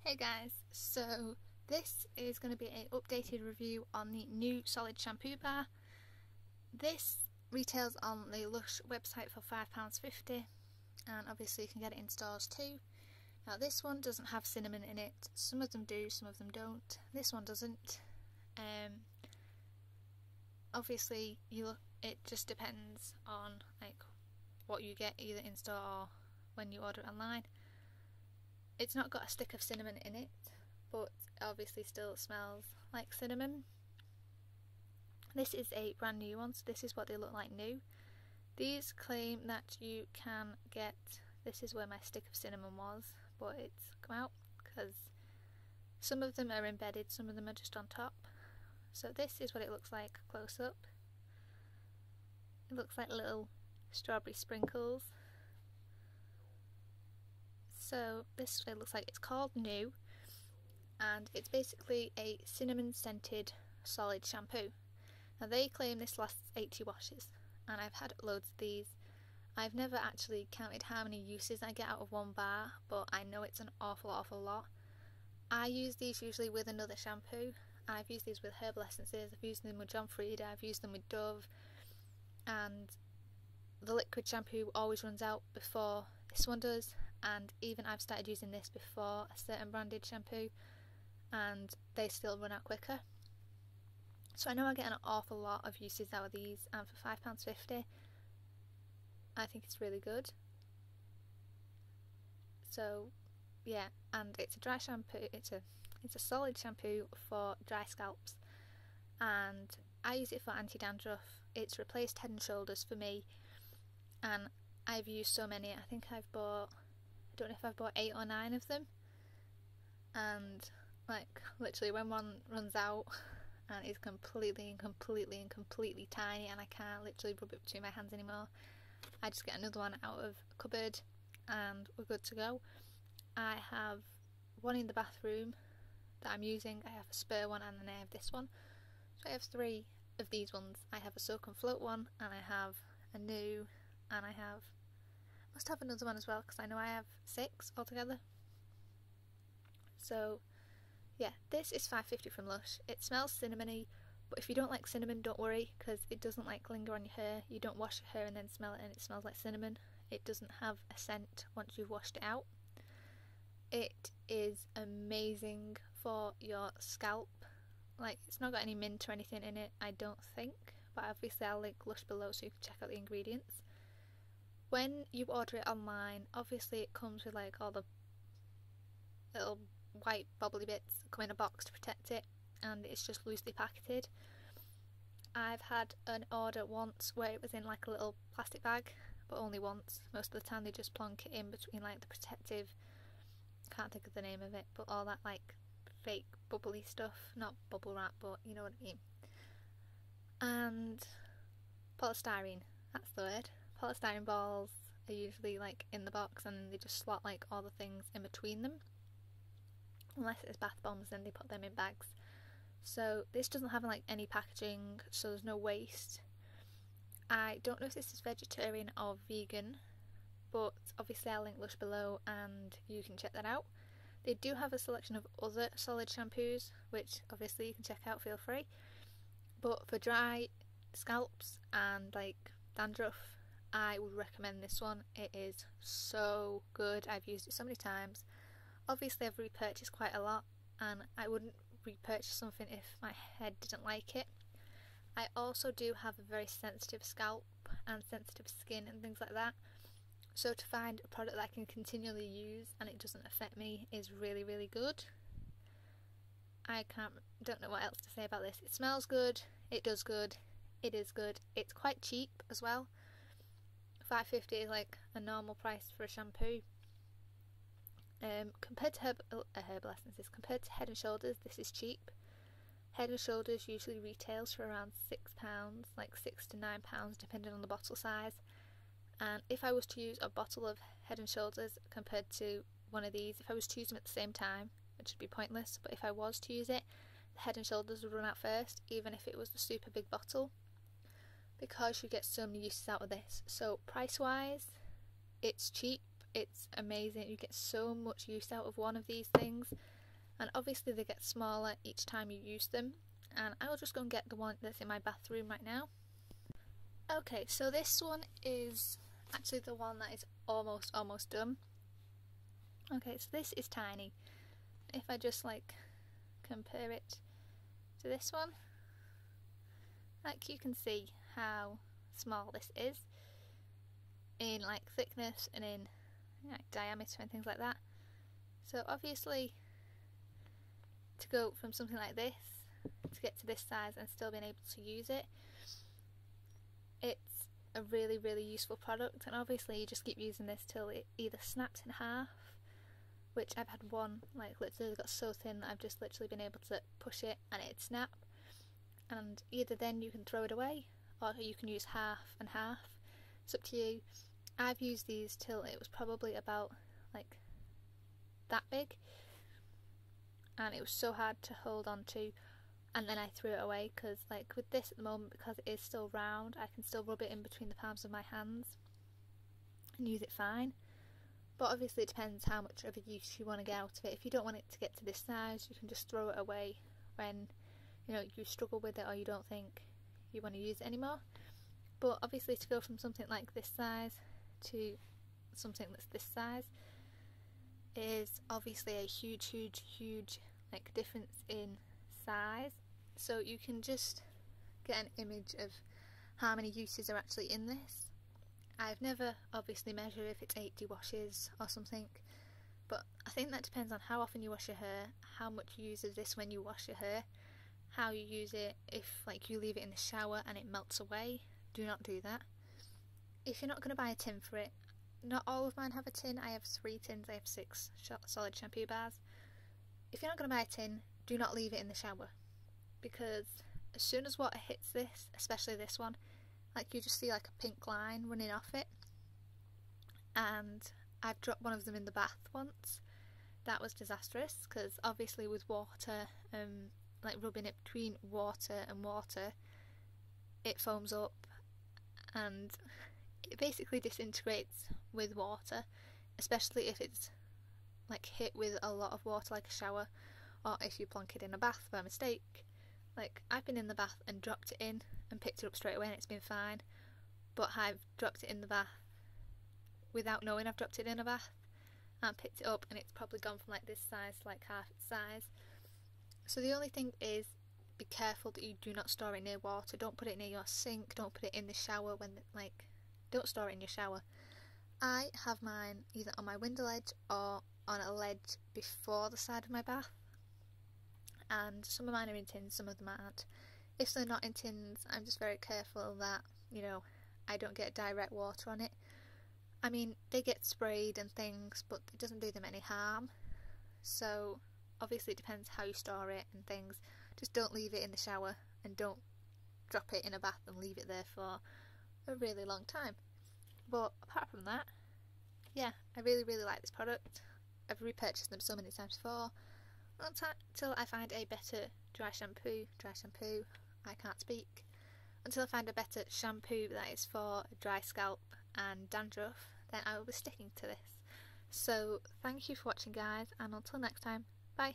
Hey guys, so this is going to be an updated review on the new solid shampoo bar. This retails on the Lush website for £5.50 and obviously you can get it in stores too. Now this one doesn't have cinnamon in it, some of them do, some of them don't. This one doesn't. Obviously it just depends on what you get either in store or when you order it online. It's not got a stick of cinnamon in it, but obviously still smells like cinnamon. This is a brand new one, so this is what they look like new. These claim that you can get, this is where my stick of cinnamon was, but it's come out because some of them are embedded, some of them are just on top. So this is what it looks like close up. It looks like little strawberry sprinkles. So this is what it looks like. It's called New and it's basically a cinnamon scented solid shampoo. Now they claim this lasts 80 washes and I've had loads of these. I've never actually counted how many uses I get out of one bar, but I know it's an awful lot. I use these usually with another shampoo. I've used these with herbal essences, I've used them with John Frieda, I've used them with Dove, and the liquid shampoo always runs out before this one does, and even I've started using this before a certain branded shampoo and they still run out quicker. So I know I get an awful lot of uses out of these, and for £5.50 I think it's really good. So yeah, and it's a dry shampoo, it's a solid shampoo for dry scalps, and I use it for anti-dandruff. It's replaced Head and Shoulders for me, and I've used so many. I think I don't know if I've bought 8 or 9 of them, and like literally when one runs out and it's completely tiny and I can't literally rub it between my hands anymore, I just get another one out of a cupboard and we're good to go. I have one in the bathroom that I'm using, I have a spare one, and then I have this one. So I have 3 of these ones. I have a soak and float one, and I have a New, and I must have another one as well because I know I have 6 altogether. So yeah, this is £5.50 from Lush. It smells cinnamony, but if you don't like cinnamon, don't worry because it doesn't linger on your hair. You don't wash your hair and then smell it and it smells like cinnamon. It doesn't have a scent once you've washed it out. It is amazing for your scalp. It's not got any mint or anything in it, I don't think, but obviously I'll link Lush below so you can check out the ingredients. When you order it online, obviously it comes with all the little white bubbly bits that come in a box to protect it, and it's just loosely packaged. I've had an order once where it was in a little plastic bag, but only once. Most of the time they just plonk it in between the protective, can't think of the name of it, but all that fake bubbly stuff, not bubble wrap, but you know what I mean. And polystyrene, that's the word. Polystyrene balls are usually in the box and they just slot all the things in between them. Unless it's bath bombs, then they put them in bags. So this doesn't have any packaging, so there's no waste. I don't know if this is vegetarian or vegan, but obviously I'll link Lush below and you can check that out. They do have a selection of other solid shampoos, which obviously you can check out, feel free. But for dry scalps and dandruff, I would recommend this one. It is so good. I've used it so many times. Obviously I've repurchased quite a lot, and I wouldn't repurchase something if my head didn't like it. I also do have a very sensitive scalp and sensitive skin and things like that. So to find a product that I can continually use and it doesn't affect me is really good. Don't know what else to say about this. It smells good, it does good, it is good. It's quite cheap as well. £5.50 is a normal price for a shampoo. Compared to herbal essences, compared to Head and Shoulders, this is cheap. Head and Shoulders usually retails for around £6, £6 to £9 depending on the bottle size. And if I was to use a bottle of Head and Shoulders compared to one of these, if I was to use them at the same time, which would be pointless, but if I was to use it, the Head and Shoulders would run out first, even if it was the super big bottle, because you get so many uses out of this. So price wise, it's cheap It's amazing. You get so much use out of one of these things, and obviously they get smaller each time you use them, and I will just go and get the one that's in my bathroom right now. Okay, so this one is actually the one that is almost done. Okay, so this is tiny. If I just like compare it to this one, like you can see how small this is in like thickness and in like diameter and things like that. So obviously to go from something like this to get to this size and still being able to use it, it's a really useful product. And obviously you just keep using this till it either snaps in half, which I've had one like literally got so thin that I've just literally been able to push it and it'd snap, and either then you can throw it away or you can use half and half. It's up to you. I've used these till it was probably about like that big, and it was so hard to hold on to, and then I threw it away because like with this at the moment, because it is still round, I can still rub it in between the palms of my hands and use it fine. But obviously it depends how much of a use you want to get out of it. If you don't want it to get to this size, you can just throw it away when you struggle with it or you don't think you want to use it anymore. But obviously to go from something like this size to something that's this size is obviously a huge like difference in size. So you can just get an image of how many uses are actually in this. I've never obviously measured if it's 80 washes or something, but I think that depends on how often you wash your hair, how much you use of this when you wash your hair, how you use it. If like you leave it in the shower and it melts away, do not do that. If you're not going to buy a tin for it, not all of mine have a tin. I have 3 tins, I have 6 solid shampoo bars. If you're not going to buy a tin, do not leave it in the shower, because as soon as water hits this, especially this one, like you just see like a pink line running off it, and I've dropped one of them in the bath once. That was disastrous because obviously with water, like rubbing it between water and water, it foams up and it basically disintegrates with water, especially if it's like hit with a lot of water like a shower, or if you plonk it in a bath by mistake. Like I've been in the bath and dropped it in and picked it up straight away and it's been fine, but I've dropped it in the bath without knowing I've dropped it in a bath and picked it up and it's probably gone from like this size to like half its size. So the only thing is, be careful that you do not store it near water. Don't put it near your sink, don't put it in the shower don't store it in your shower. I have mine either on my window ledge or on a ledge before the side of my bath, and some of mine are in tins, some of them aren't. If they're not in tins, I'm just very careful that I don't get direct water on it. I mean, they get sprayed and things, but it doesn't do them any harm. So obviously it depends how you store it and things. Just don't leave it in the shower, and don't drop it in a bath and leave it there for a really long time. But apart from that, yeah, I really like this product. I've repurchased them so many times before until I find a better dry shampoo, I can't speak, until I find a better shampoo that is for dry scalp and dandruff, then I will be sticking to this. So thank you for watching guys, and until next time, bye.